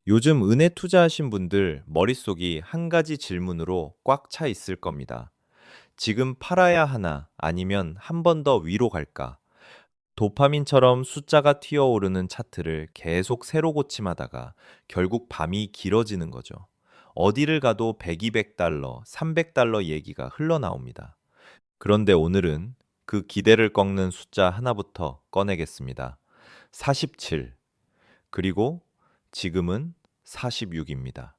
요즘 은에 투자하신 분들 머릿속이 한 가지 질문으로 꽉 차 있을 겁니다. 지금 팔아야 하나 아니면 한 번 더 위로 갈까? 도파민처럼 숫자가 튀어오르는 차트를 계속 새로 고침하다가 결국 밤이 길어지는 거죠. 어디를 가도 100, 200달러, 300달러 얘기가 흘러나옵니다. 그런데 오늘은 그 기대를 꺾는 숫자 하나부터 꺼내겠습니다. 47. 그리고 지금은 46입니다.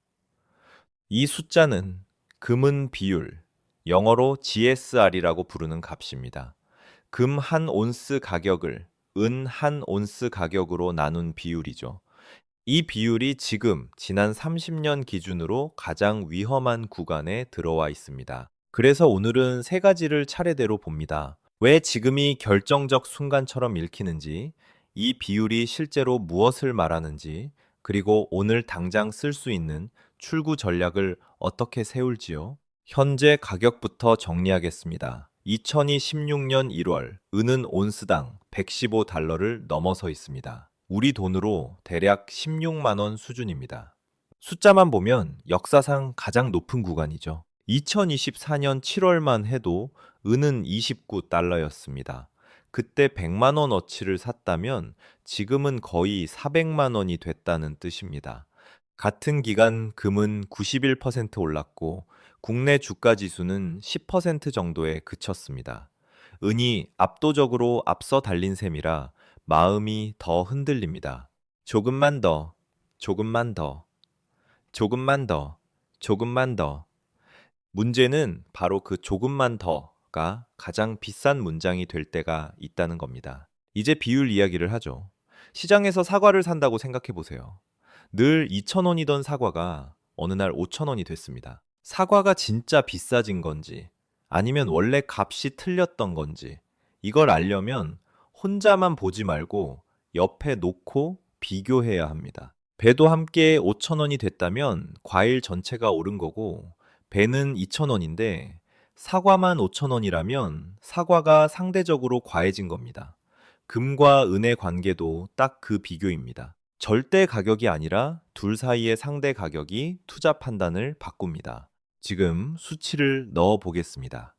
이 숫자는 금은 비율, 영어로 GSR이라고 부르는 값입니다. 금 한 온스 가격을 은 한 온스 가격으로 나눈 비율이죠. 이 비율이 지금 지난 30년 기준으로 가장 위험한 구간에 들어와 있습니다. 그래서 오늘은 세 가지를 차례대로 봅니다. 왜 지금이 결정적 순간처럼 읽히는지, 이 비율이 실제로 무엇을 말하는지, 그리고 오늘 당장 쓸 수 있는 출구 전략을 어떻게 세울지요? 현재 가격부터 정리하겠습니다. 2016년 1월, 은은 온스당 115달러를 넘어서 있습니다. 우리 돈으로 대략 16만 원 수준입니다. 숫자만 보면 역사상 가장 높은 구간이죠. 2024년 7월만 해도 은은 29달러였습니다. 그때 100만 원어치를 샀다면 지금은 거의 400만 원이 됐다는 뜻입니다. 같은 기간 금은 91% 올랐고 국내 주가 지수는 10% 정도에 그쳤습니다. 은이 압도적으로 앞서 달린 셈이라 마음이 더 흔들립니다. 조금만 더, 조금만 더, 조금만 더, 조금만 더. 문제는 바로 그 조금만 더가 가장 비싼 문장이 될 때가 있다는 겁니다. 이제 비율 이야기를 하죠. 시장에서 사과를 산다고 생각해 보세요. 늘 2,000원이던 사과가 어느 날 5,000원이 됐습니다. 사과가 진짜 비싸진 건지 아니면 원래 값이 틀렸던 건지 이걸 알려면 혼자만 보지 말고 옆에 놓고 비교해야 합니다. 배도 함께 5,000원이 됐다면 과일 전체가 오른 거고 배는 2,000원인데 사과만 5,000원이라면 사과가 상대적으로 과해진 겁니다. 금과 은의 관계도 딱 그 비교입니다. 절대 가격이 아니라 둘 사이의 상대 가격이 투자 판단을 바꿉니다. 지금 수치를 넣어 보겠습니다.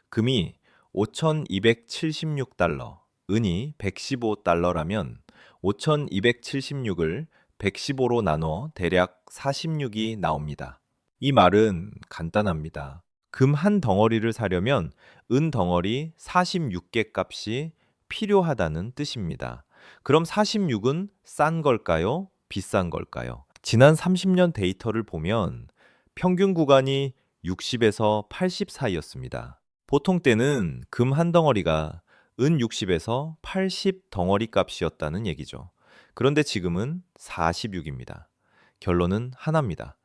금이 5,276달러, 은이 115달러라면 5,276을 115로 나눠 대략 46이 나옵니다. 이 말은 간단합니다. 금 한 덩어리를 사려면 은 덩어리 46개 값이 필요하다는 뜻입니다. 그럼 46은 싼 걸까요? 비싼 걸까요? 지난 30년 데이터를 보면 평균 구간이 60에서 80 사이였습니다. 보통 때는 금 한 덩어리가 은 60에서 80 덩어리 값이었다는 얘기죠. 그런데 지금은 46입니다. 결론은 하나입니다.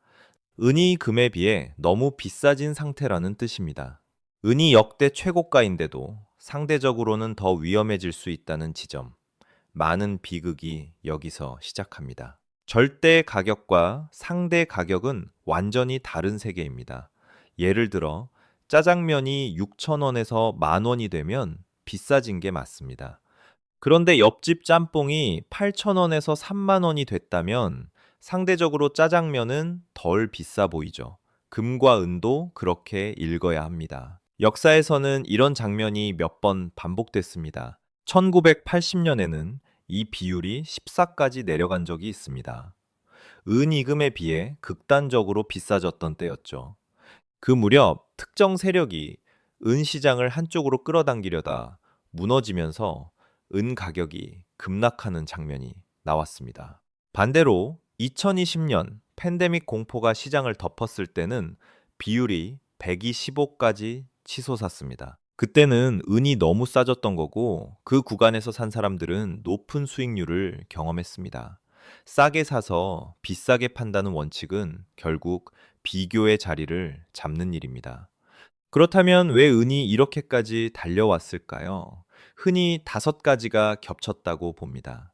은이 금에 비해 너무 비싸진 상태라는 뜻입니다. 은이 역대 최고가인데도 상대적으로는 더 위험해질 수 있다는 지점. 많은 비극이 여기서 시작합니다. 절대 가격과 상대 가격은 완전히 다른 세계입니다. 예를 들어 짜장면이 6,000원에서 10,000원이 되면 비싸진 게 맞습니다. 그런데 옆집 짬뽕이 8,000원에서 3만 원이 됐다면 상대적으로 짜장면은 덜 비싸 보이죠. 금과 은도 그렇게 읽어야 합니다. 역사에서는 이런 장면이 몇 번 반복됐습니다. 1980년에는 이 비율이 14까지 내려간 적이 있습니다. 은이금에 비해 극단적으로 비싸졌던 때였죠. 그 무렵 특정 세력이 은 시장을 한쪽으로 끌어당기려다 무너지면서 은 가격이 급락하는 장면이 나왔습니다. 반대로 2020년 팬데믹 공포가 시장을 덮었을 때는 비율이 125까지 치솟았습니다. 그때는 은이 너무 싸졌던 거고 그 구간에서 산 사람들은 높은 수익률을 경험했습니다. 싸게 사서 비싸게 판다는 원칙은 결국 비교의 자리를 잡는 일입니다. 그렇다면 왜 은이 이렇게까지 달려왔을까요? 흔히 5가지가 겹쳤다고 봅니다.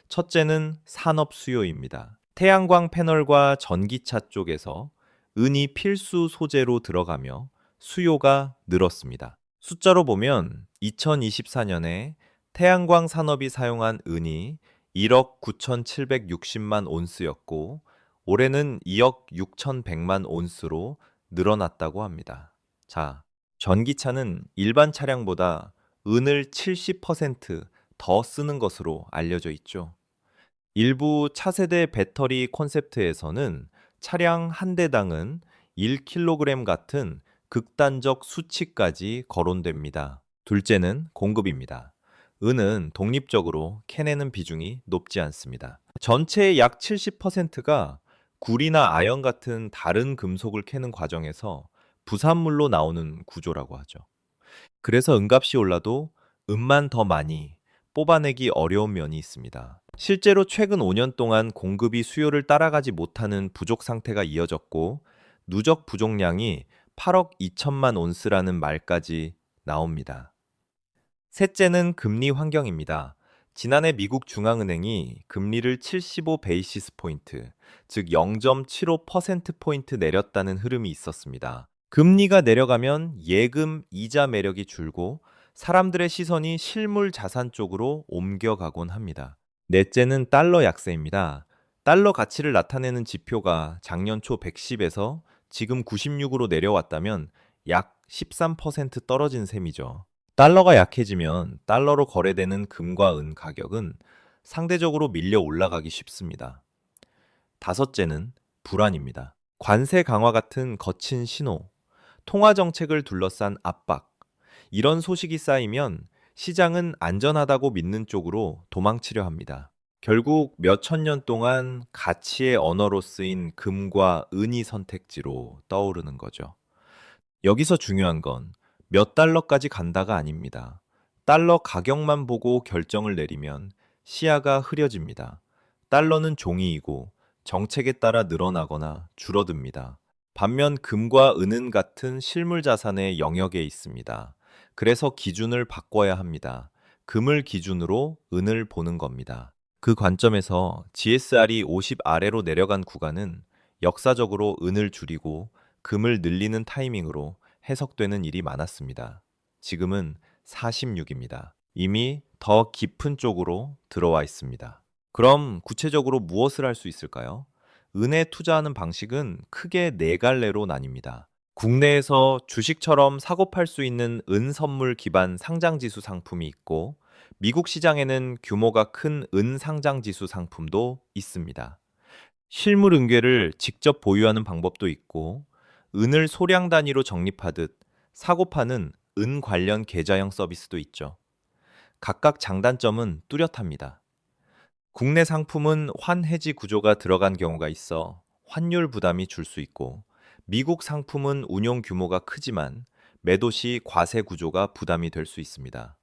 첫째는 산업 수요입니다. 태양광 패널과 전기차 쪽에서 은이 필수 소재로 들어가며 수요가 늘었습니다. 숫자로 보면 2024년에 태양광 산업이 사용한 은이 1억 9,760만 온스였고 올해는 2억 6,100만 온스로 늘어났다고 합니다. 자, 전기차는 일반 차량보다 은을 70%더 쓰는 것으로 알려져 있죠. 일부 차세대 배터리 콘셉트에서는 차량 한 대당은 1kg 같은 극단적 수치까지 거론됩니다. 둘째는 공급입니다. 은은 독립적으로 캐내는 비중이 높지 않습니다. 전체의 약 70%가 구리나 아연 같은 다른 금속을 캐는 과정에서 부산물로 나오는 구조라고 하죠. 그래서 은값이 올라도 은만 더 많이 뽑아내기 어려운 면이 있습니다. 실제로 최근 5년 동안 공급이 수요를 따라가지 못하는 부족 상태가 이어졌고 누적 부족량이 8억 2천만 온스라는 말까지 나옵니다. 셋째는 금리 환경입니다. 지난해 미국 중앙은행이 금리를 75 베이시스 포인트, 즉 0.75%포인트 내렸다는 흐름이 있었습니다. 금리가 내려가면 예금 이자 매력이 줄고 사람들의 시선이 실물 자산 쪽으로 옮겨가곤 합니다. 넷째는 달러 약세입니다. 달러 가치를 나타내는 지표가 작년 초 110에서 지금 96으로 내려왔다면 약 13% 떨어진 셈이죠. 달러가 약해지면 달러로 거래되는 금과 은 가격은 상대적으로 밀려 올라가기 쉽습니다. 다섯째는 불안입니다. 관세 강화 같은 거친 신호, 통화 정책을 둘러싼 압박, 이런 소식이 쌓이면 시장은 안전하다고 믿는 쪽으로 도망치려 합니다. 결국 몇 천 년 동안 가치의 언어로 쓰인 금과 은이 선택지로 떠오르는 거죠. 여기서 중요한 건 몇 달러까지 간다가 아닙니다. 달러 가격만 보고 결정을 내리면 시야가 흐려집니다. 달러는 종이이고 정책에 따라 늘어나거나 줄어듭니다. 반면 금과 은은 같은 실물 자산의 영역에 있습니다. 그래서 기준을 바꿔야 합니다. 금을 기준으로 은을 보는 겁니다. 그 관점에서 GSR이 50 아래로 내려간 구간은 역사적으로 은을 줄이고 금을 늘리는 타이밍으로 해석되는 일이 많았습니다. 지금은 46입니다. 이미 더 깊은 쪽으로 들어와 있습니다. 그럼 구체적으로 무엇을 할 수 있을까요? 은에 투자하는 방식은 크게 네 갈래로 나뉩니다. 국내에서 주식처럼 사고 팔 수 있는 은 선물 기반 상장지수 상품이 있고, 미국 시장에는 규모가 큰 은 상장지수 상품도 있습니다. 실물 은괴를 직접 보유하는 방법도 있고, 은을 소량 단위로 적립하듯 사고 파는 은 관련 계좌형 서비스도 있죠. 각각 장단점은 뚜렷합니다. 국내 상품은 환해지 구조가 들어간 경우가 있어 환율 부담이 줄 수 있고, 미국 상품은 운용 규모가 크지만 매도 시 과세 구조가 부담이 될 수 있습니다.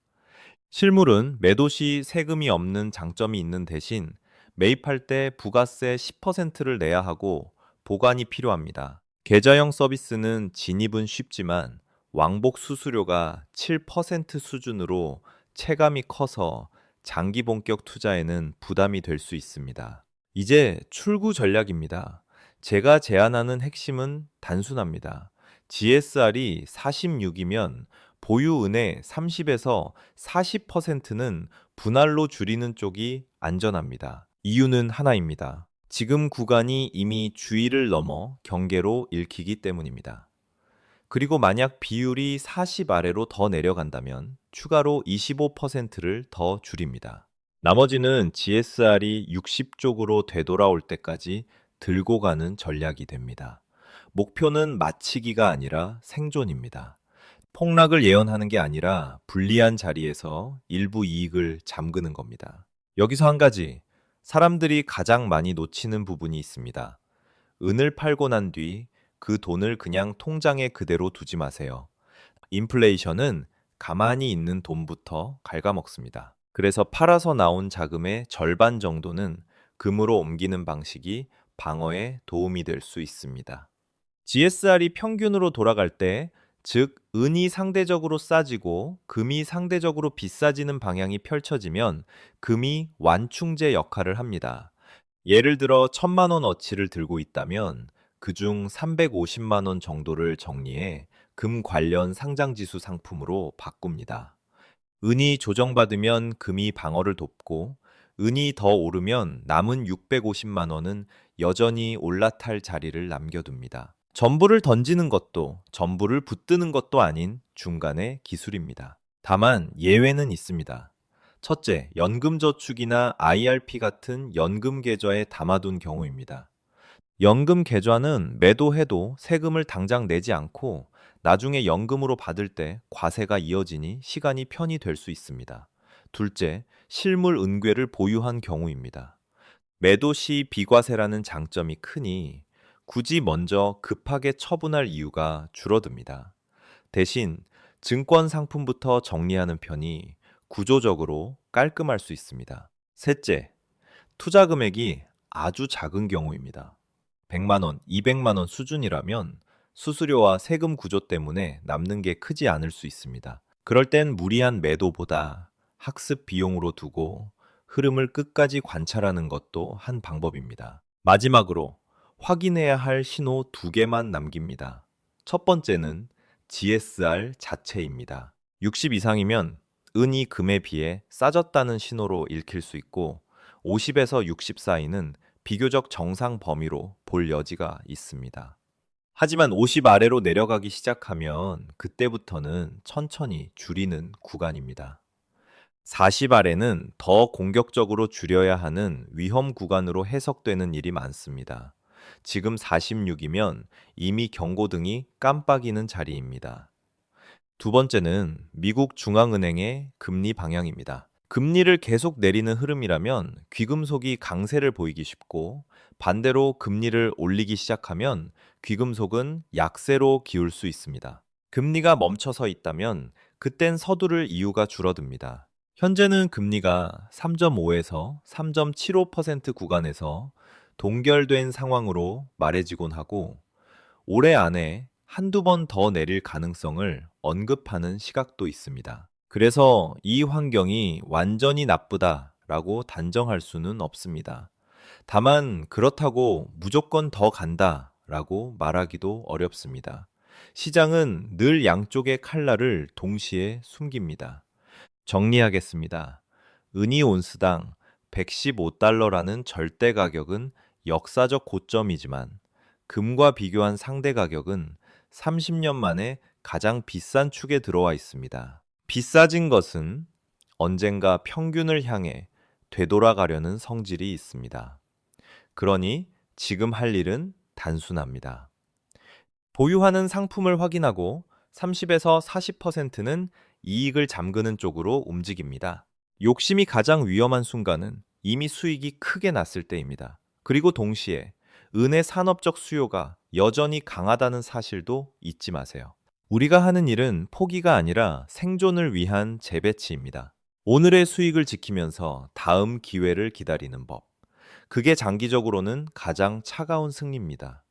실물은 매도 시 세금이 없는 장점이 있는 대신 매입할 때 부가세 10%를 내야 하고 보관이 필요합니다. 계좌형 서비스는 진입은 쉽지만 왕복 수수료가 7% 수준으로 체감이 커서 장기 본격 투자에는 부담이 될 수 있습니다. 이제 출구 전략입니다. 제가 제안하는 핵심은 단순합니다. GSR이 46이면 보유 은의 30에서 40%는 분할로 줄이는 쪽이 안전합니다. 이유는 하나입니다. 지금 구간이 이미 주의를 넘어 경계로 읽히기 때문입니다. 그리고 만약 비율이 40 아래로 더 내려간다면 추가로 25%를 더 줄입니다. 나머지는 GSR이 60 쪽으로 되돌아올 때까지 들고 가는 전략이 됩니다. 목표는 마치기가 아니라 생존입니다. 폭락을 예언하는 게 아니라 불리한 자리에서 일부 이익을 잠그는 겁니다. 여기서 한 가지, 사람들이 가장 많이 놓치는 부분이 있습니다. 은을 팔고 난 뒤 그 돈을 그냥 통장에 그대로 두지 마세요. 인플레이션은 가만히 있는 돈부터 갉아먹습니다. 그래서 팔아서 나온 자금의 절반 정도는 금으로 옮기는 방식이 방어에 도움이 될 수 있습니다. GSR이 평균으로 돌아갈 때, 즉 은이 상대적으로 싸지고 금이 상대적으로 비싸지는 방향이 펼쳐지면 금이 완충제 역할을 합니다. 예를 들어 1,000만 원 어치를 들고 있다면 그중 350만 원 정도를 정리해 금 관련 상장지수 상품으로 바꿉니다. 은이 조정받으면 금이 방어를 돕고, 은이 더 오르면 남은 650만 원은 여전히 올라탈 자리를 남겨둡니다. 전부를 던지는 것도 전부를 붙드는 것도 아닌 중간의 기술입니다. 다만 예외는 있습니다. 첫째, 연금저축이나 IRP 같은 연금 계좌에 담아둔 경우입니다. 연금 계좌는 매도해도 세금을 당장 내지 않고 나중에 연금으로 받을 때 과세가 이어지니 시간이 편히 될 수 있습니다. 둘째, 실물 은괴를 보유한 경우입니다. 매도 시 비과세라는 장점이 크니 굳이 먼저 급하게 처분할 이유가 줄어듭니다. 대신 증권 상품부터 정리하는 편이 구조적으로 깔끔할 수 있습니다. 셋째, 투자 금액이 아주 작은 경우입니다. 100만 원, 200만 원 수준이라면 수수료와 세금 구조 때문에 남는 게 크지 않을 수 있습니다. 그럴 땐 무리한 매도보다 학습 비용으로 두고 흐름을 끝까지 관찰하는 것도 한 방법입니다. 마지막으로 확인해야 할 신호 두 개만 남깁니다. 첫 번째는 GSR 자체입니다. 60 이상이면 은이 금에 비해 싸졌다는 신호로 읽힐 수 있고 50에서 60 사이는 비교적 정상 범위로 볼 여지가 있습니다. 하지만 50 아래로 내려가기 시작하면 그때부터는 천천히 줄이는 구간입니다. 40 아래는 더 공격적으로 줄여야 하는 위험 구간으로 해석되는 일이 많습니다. 지금 46이면 이미 경고등이 깜빡이는 자리입니다. 두 번째는 미국 중앙은행의 금리 방향입니다. 금리를 계속 내리는 흐름이라면 귀금속이 강세를 보이기 쉽고 반대로 금리를 올리기 시작하면 귀금속은 약세로 기울 수 있습니다. 금리가 멈춰서 있다면 그땐 서두를 이유가 줄어듭니다. 현재는 금리가 3.5에서 3.75% 구간에서 동결된 상황으로 말해지곤 하고 올해 안에 한두 번 더 내릴 가능성을 언급하는 시각도 있습니다. 그래서 이 환경이 완전히 나쁘다라고 단정할 수는 없습니다. 다만 그렇다고 무조건 더 간다라고 말하기도 어렵습니다. 시장은 늘 양쪽의 칼날을 동시에 숨깁니다. 정리하겠습니다. 은이 온스당 115달러라는 절대 가격은 역사적 고점이지만 금과 비교한 상대 가격은 30년 만에 가장 비싼 축에 들어와 있습니다. 비싸진 것은 언젠가 평균을 향해 되돌아가려는 성질이 있습니다. 그러니 지금 할 일은 단순합니다. 보유하는 상품을 확인하고 30에서 40%는 이익을 잠그는 쪽으로 움직입니다. 욕심이 가장 위험한 순간은 이미 수익이 크게 났을 때입니다. 그리고 동시에 은의 산업적 수요가 여전히 강하다는 사실도 잊지 마세요. 우리가 하는 일은 포기가 아니라 생존을 위한 재배치입니다. 오늘의 수익을 지키면서 다음 기회를 기다리는 법. 그게 장기적으로는 가장 차가운 승리입니다.